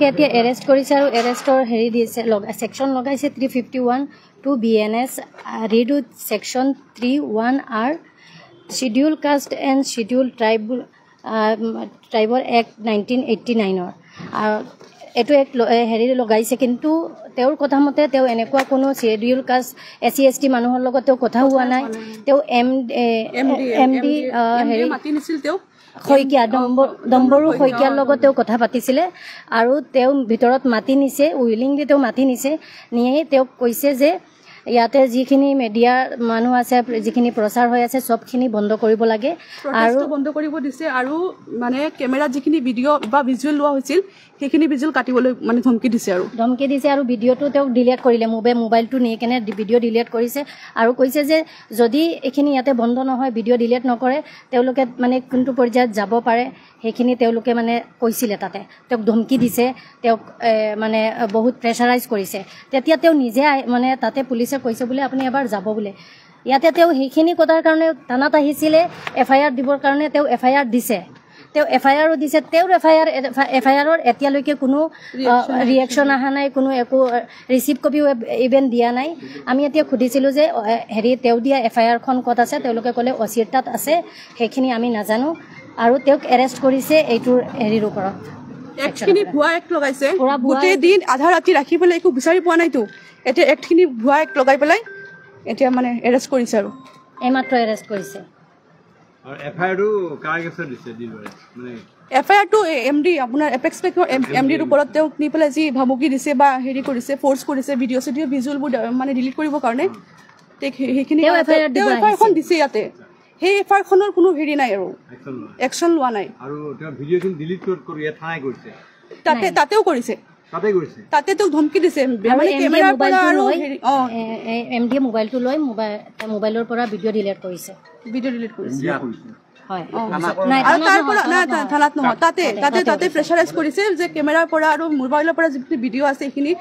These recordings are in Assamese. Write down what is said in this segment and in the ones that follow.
তেওঁকে এতিয়া এৰেষ্ট কৰিছে আৰু এৰেষ্টৰ হেৰি দিছে সেকশন লগাইছে 351 two BNS read with section 31R schedule caste and schedule ট্ৰাইবৰ এক্ট 1989 এইটো এক হেৰি লগাইছে কিন্তু তেওঁৰ কথা মতে তেওঁ এনেকুৱা কোনো শিডিউল কাষ্ট SC ST মানুহৰ লগত তেওঁ কথা হোৱা নাই তেওঁ MD হেৰি মাতি নিছিল তেওঁ খৈকিয়া দম্বৰু খৈকিয়াৰ লগত তেওঁ কথা পাতিছিলে আৰু তেওঁ ভিতৰত মাতি নিছে উইলিংলি তেওঁ মাতি নিছে নিয়ে তেওঁ কৈছে যে ইয়াতে যিখিনি মিডিয়াৰ মানুহ আছে যিখিনি প্ৰচাৰ হৈ আছে সবখিনি বন্ধ কৰিব লাগে আৰু বন্ধ কৰিব দিছে আৰু মানে কেমেৰাত যিখিনি ভিডিঅ' বা ভিজুৱেল লোৱা হৈছিল সেইখিনি ভিজুৱেল কাটিবলৈ মানে ধমকি দিছে আৰু ভিডিঅ'টো তেওঁ ডিলিট কৰিলে মোবাইলটো নি কেনে ভিডিঅ' ডিলিট কৰিছে আৰু কৈছে যে যদি এইখিনি ইয়াতে বন্ধ নহয় ভিডিঅ' ডিলিট নকৰে তেওঁলোকে মানে কোনটো পৰ্যায়ত যাব পাৰে সেইখিনি তেওঁলোকে মানে কৈছিলে তাতে তেওঁক ধমকি দিছে তেওঁক মানে বহুত প্ৰেছাৰাইজ কৰিছে তেতিয়া তেওঁ নিজে মানে তাতে পুলিচে কৈছে বোলে আপুনি এবাৰ যাব বোলে ইয়াতে তেওঁ সেইখিনি কথাৰ কাৰণে থানাত আহিছিলে FIR দিবৰ কাৰণে তেওঁ FIR দিছে তেওঁ FIRও দিছে তেওঁৰ FIRৰ এতিয়ালৈকে কোনো ৰিয়েকশ্যন অহা নাই কোনো একো ৰিচিভ কপিও ইভেন দিয়া নাই আমি এতিয়া সুধিছিলোঁ যে হেৰি তেওঁ দিয়া FIRখন ক'ত আছে তেওঁলোকে ক'লে OCৰ তাত আছে সেইখিনি আমি নাজানো আৰু তেওঁক এৰেষ্ট কৰিছে এইটোৰ হেৰিৰ ওপৰত একখিনি ভুৱা এক লগাইছে গোটেই দিন আধা ৰাতি ৰাখি পেলাই একো বিচাৰি পোৱা নাইতো এতিয়া একখিনি ভুৱা এক লগাই পেলাই এতিয়া মানে এৰেষ্ট কৰিছে আৰু এইমাত্ৰ এৰেষ্ট কৰিছে আৰু FIRটো কাৰ কেছত দিছে দিলবাৰে মানে FIRটো MD আপোনাৰ এপেক্স বেংকৰ MDৰ ওপৰত তেওঁ নি পেলাই যি ভাবুকি দিছে বা হেৰি কৰিছে ফ'ৰ্চ কৰিছে ভিডিঅ' ভিজুৱেলবোৰ মানে ডিলিট কৰিবৰ কাৰণে সেইখিনি FIRখন দিছে ইয়াতে সেই FIRখনৰ কোনো হেৰি নাই আৰু একশ্যন লোৱা নাই আৰু তেওঁ ভিডিঅ'খিনি ডিলিট কৰি থানাই কৰিছে তাতেও কৰিছে তাতে তো ধমকি দিছে মানে কেমেৰাৰ পৰা আৰু MD মোবাইলটো লৈ মোবাইলৰ পৰা ভিডিঅ' ডিলিট কৰিছে হয় আৰু তাৰ পৰা না থানাত নহয় তাতে প্ৰেছাৰাইজ কৰিছে যে কেমেৰাৰ পৰা আৰু মোবাইলৰ পৰা যিখিনি ভিডিঅ' আছে সেইখিনি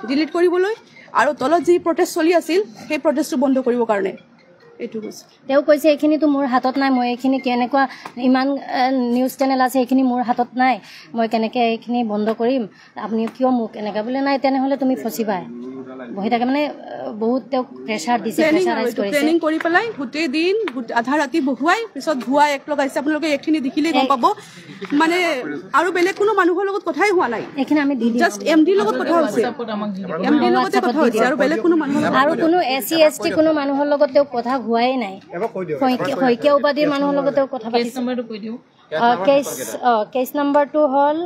ডিলিট কৰিবলৈ আৰু তলত যি প্ৰটেষ্ট চলি আছিল সেই প্ৰটেষ্টটো বন্ধ কৰিবৰ কাৰণে এইটো কৈছে তেওঁ কৈছে এইখিনিতো মোৰ হাতত নাই মই এইখিনি কেনেকুৱা ইমান নিউজ চেনেল আছে এইখিনি মোৰ হাতত নাই মই কেনেকৈ এইখিনি বন্ধ কৰিম আপুনি কিয় মোক এনেকৈ বোলে নাই তেনেহ'লে তুমি ফচিবা বহি থাকে মানে বহুত তেওঁক প্ৰেছাৰ দিছে প্ৰেছাৰাইজ কৰিছে ট্ৰেইনিং কৰি পেলাই গোটেই দিন আধা ৰাতি বহুৱাই পিছত ভুৱা এক লগাইছে আপোনালোকে এইখিনি দেখিলেই গম পাব মানে আৰু বেলেগ কোনো মানুহৰ লগত কথাই হোৱা নাই এইখিনি আমি জাষ্ট MD লগত কথা হৈছে MD লগতে কথা হৈছে আৰু বেলেগ কোনো মানুহৰ আৰু কোনো SC ST কোনো মানুহৰ লগত তেওঁ কথা হোৱাই নাই শইকীয়া উপাধিৰ মানুহৰ লগত তেওঁ কথা পাতিছে কেছ নম্বৰটো হ'ল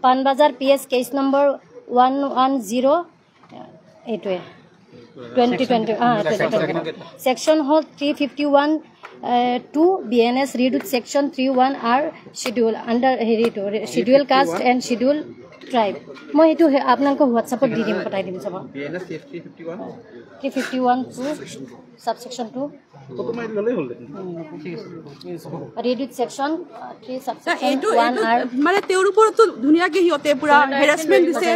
পাণবজাৰ PS কেছ নম্বৰ 110 এইটোৱে 2020 সেকশন হ'ল 351 two BNS read with section 31R schedule under হেৰিটো schedule caste and schedule tribe মই এইটো আপোনালোকক হোৱাটছআপত দি দিম পঠাই দিম চাব BNS 351 two subsection 2 read with section 3 subsection 1R মানে তেওঁৰ ওপৰত ধুনীয়াকৈ হিয়তে পুৰা হেৰাসমেন্ট দিছে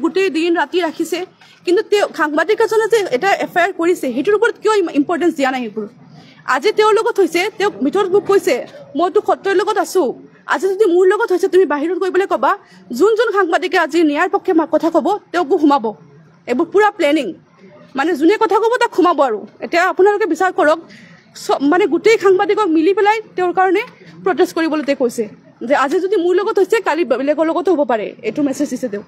গোটেই দিন ৰাতি ৰাখিছে কিন্তু তেওঁ সাংবাদিক এজনে যে এটা FIR কৰিছে সেইটোৰ ওপৰত কিয় ইম্পৰ্টেঞ্চ দিয়া নাই এইবোৰ আজি তেওঁৰ লগত হৈছে তেওঁ ভিতৰত মোক কৈছে মইতো সত্যৰ লগত আছো আজি যদি মোৰ লগত হৈছে তুমি বাহিৰত গৈ পেলাই ক'বা যোন সাংবাদিকে আজি ন্যায়ৰ পক্ষে কথা ক'ব তেওঁকো সোমাব এইবোৰ পুৰা প্লেনিং মানে যোনে কথা ক'ব তাক সোমাব আৰু এতিয়া আপোনালোকে বিচাৰ কৰক মানে গোটেই সাংবাদিকক মিলি পেলাই তেওঁৰ কাৰণে প্ৰটেষ্ট কৰিবলৈ তেওঁ কৈছে যে আজি যদি মোৰ লগত হৈছে কালি বেলেগৰ লগতো হ'ব পাৰে এইটো মেছেজ দিছে তেওঁ